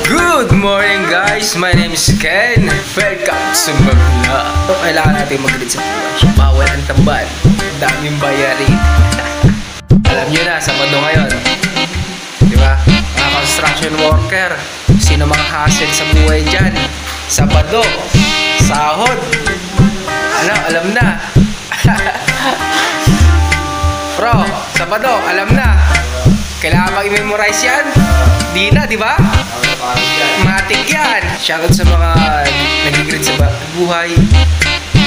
Good morning guys, my name is Ken. Welcome to my vlog. Kailangan natin mag-read sa buwan. Bawal ang tambal, daming bayarin. Alam nyo na, Sabado ngayon. Diba? Mga construction worker, sino mga hassle sa buhay dyan? Sabado, sahod. Ano, alam na. Bro, Sabado, alam na. Kailangan mag-memorize yan? Di na, di ba? Matik yan. Shoutout sa mga nag-grid sa buhay.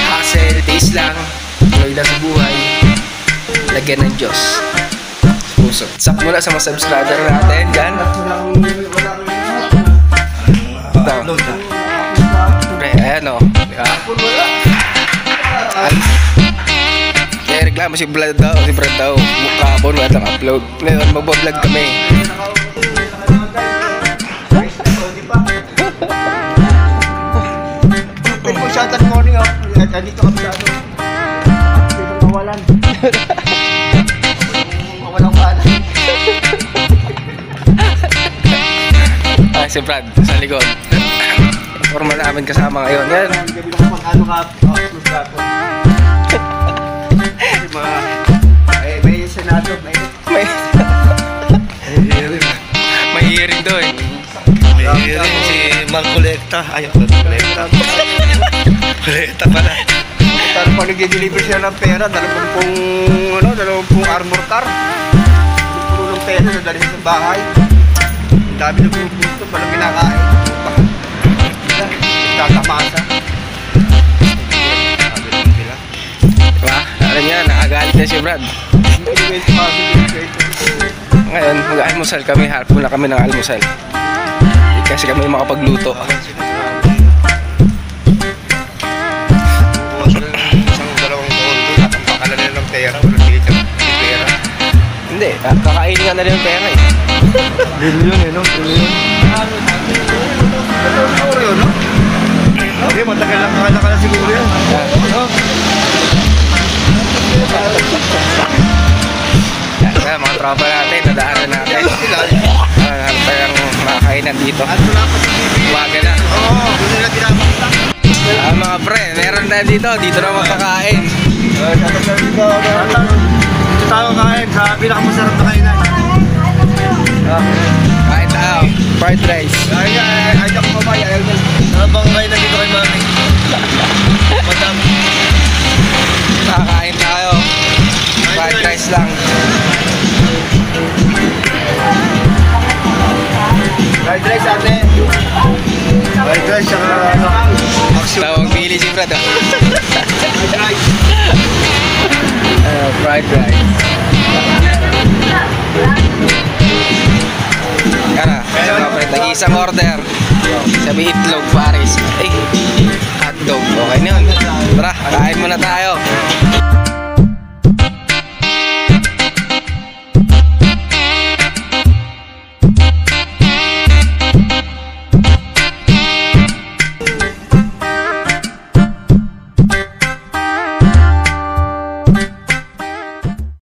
Hassle, taste lang. Tuloy lang sa buhay. Lagyan ng Diyos. Puso. Sak muna sa mga subscriber natin. Yan. Ito. Ayan o. Kaya reklamo si Brad daw. Si Brad daw. Kahapon wala lang upload. Ngayon magbablog kami. Shoutout morning ako. Dito kami sa dito mawalan. Mawalang balan. Si Brad sa likod. Formal namin kasama ngayon. Yan. Gabi ko mag-ano ka. May senado. May hearing doon. May hearing si Mang Kolekta. Ayaw ko Kolekta. Kolekta pala. Tapos pag nag-deliver siya ng pera, dalawang armor car. Puno ng pera na dali sa bahay. Ang dami na pupunto, palang kinakain. Tatamasa. Diba? Alam niya, nakagalit na si Brad. Ngayon, mag-almusal kami. Harap muna kami ng almusal. Kasi kami makapagluto. Hindi, kakainin nga na rin yung pera eh. Trilyon eh, no? Trilyon. Siguro yun, no? Okay, matagal lang ka na siguro yun. Yan, mga tropa natin, nadaanan natin. Harap tayong makakainan dito. Umaga na. Oo, doon nila tinapakita. Mga pre, meron na dito. Dito na makakain. Dito tayo kain sa pinakamasarap na kainan. Kain tayo. Fried rice. Ay, ako pa ba? Nabang kainan dito kay mami. Madam. Kakain tayo. Fried rice lang. Fried rice ate. Fried rice saka Tawag pili si Brad. fried rice. Fried rice. Yan na. Isang order. Sabi itlog, Paris. Ay, hotdog. Okay na yun. Tara, kain muna tayo.